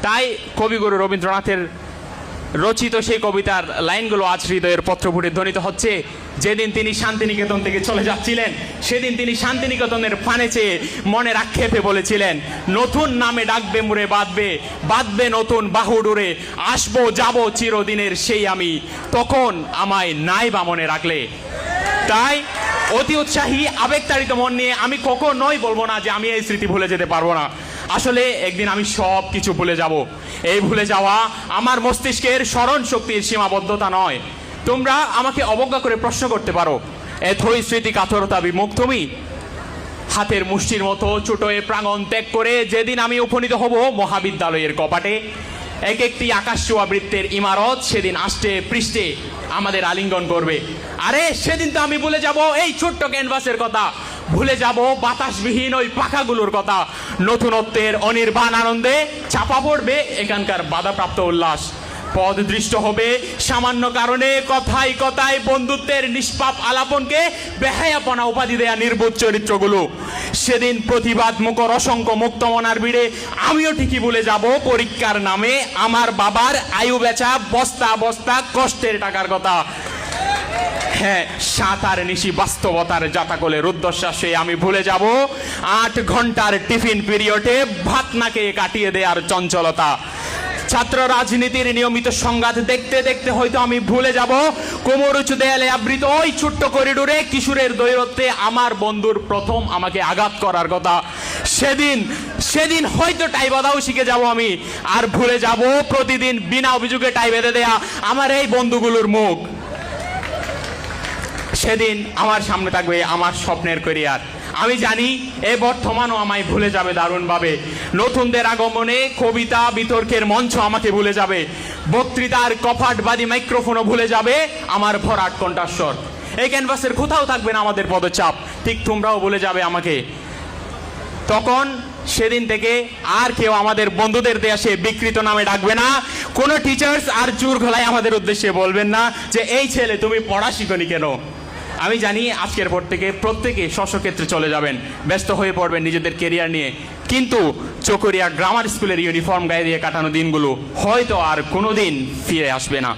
তাই কবিগুরু রবীন্দ্রনাথের রচিত সেই কবিতার লাইনগুলো আজ হৃদয়ের পত্রপুটে ধ্বনিত হচ্ছে। যেদিন তিনি শান্তিনিকেতন থেকে চলে যাচ্ছিলেন, সেদিন তিনি শান্তিনিকেতনের পানে চেয়ে মনের আক্ষেপে বলেছিলেন, নতুন নামে ডাকবে মুড়ে বাঁধবে, বাঁধবে নতুন বাহুডুরে, আসবো যাব চিরদিনের সেই আমি, তখন আমায় নাই বা মনে রাখলে। তাই অতি উৎসাহী আবেগতাড়িত মন নিয়ে আমি কখনোই বলবো না যে আমি এই স্মৃতি ভুলে যেতে পারবো না। আসলে একদিন আমি সব কিছু ভুলে যাব। এই ভুলে যাওয়া আমার মস্তিষ্কের স্মরণ শক্তির সীমাবদ্ধতা নয়। তোমরা আমাকে অবজ্ঞা করে প্রশ্ন করতে পারো, এথই স্মৃতি কাতরতা বিমুখ তুমি? হাতের মুষ্টির মতো ছোটয়ে প্রাঙ্গণ ত্যাগ করে যেদিন আমি উপনীত হব মহাবিদ্যালয়ের কপাটে, এক একটি আকাশছোঁয়া বৃত্তের ইমারত সেদিন আষ্টে পৃষ্ঠে আমাদের আলিঙ্গন করবে। আরে সেদিন তো আমি ভুলে যাব এই ছোট্ট ক্যানভাসের কথা, ভুলে যাব বাতাসবিহীন ওই পাখাগুলোর কথা। নতুনত্বের অনির্বাণ আনন্দে চাপা পড়বে এখানকার বাধাপ্রাপ্ত উল্লাস। পদ দৃষ্ট হবে সামান্য কারণে কথায় কথায় বন্ধুত্বের নিষ্পাপ আলাপনকে বেহায়াপনা উপাধি দেয়া নির্বোধ চরিত্রগুলো। সেদিন প্রতিবাদ মুখর অসংখ্য মুক্তমনার ভিড়ে আমিও ঠিকই ভুলে যাব পরীক্ষার নামে আমার বাবার আয়ু বেচা বস্তা বস্তা কষ্টের টাকার কথা। হ্যাঁ, সাঁতার নিশি বাস্তবতার জাতাকলে রুদ্ধশ্বাসে আমি ভুলে যাব 8 ঘন্টার টিফিন পিরিয়ডে ভাত না খেয়ে কাটিয়ে দেওয়ার চঞ্চলতা। ছাত্র রাজনীতির নিয়মিত সংঘাত দেখতে দেখতে হয়তো আমি ভুলে যাব কোমর উঁচু দেয়ালে আবৃত ওই ছোট্ট করিডোরে কিশোরের দৈরত্বে আমার বন্ধুর প্রথম আমাকে আঘাত করার কথা। সেদিন হয়তো টাই বাঁধাও শিখে যাব আমি, আর ভুলে যাব প্রতিদিন বিনা অভিযোগে টাই বেঁধে দেয়া আমার এই বন্ধুগুলোর মুখ। সেদিন আমার সামনে থাকবে আমার স্বপ্নের ক্যারিয়ার। আমি জানি এ বর্তমানও আমায় ভুলে যাবে দারুণভাবে। নতুনদের আগমনে কবিতা বিতর্কের মঞ্চ আমাকে ভুলে যাবে, বক্তৃতার কপাটবাদী মাইক্রোফোনও ভুলে যাবে আমার ভরাট কণ্ঠস্বর। এই ক্যানভাসের কোথাও থাকবে না আমাদের পদচাপ, ঠিক তোমরাও ভুলে যাবে আমাকে। তখন সেদিন থেকে আর কেউ আমাদের বন্ধুদের দেয়া সে বিকৃত নামে ডাকবে না। কোনো টিচার্স আর জোর গলায় আমাদের উদ্দেশ্যে বলবেন না যে এই ছেলে তুমি পড়া শিখনি কেন। আমি জানি আজকের পর থেকে প্রত্যেকে স্বস্বক্ষেত্রে চলে যাবেন, ব্যস্ত হয়ে পড়বেন নিজেদের কেরিয়ার নিয়ে, কিন্তু চকরিয়া গ্রামার স্কুলের ইউনিফর্ম গায়ে দিয়ে কাটানো দিনগুলো হয়তো আর কোনোদিন ফিরে আসবে না।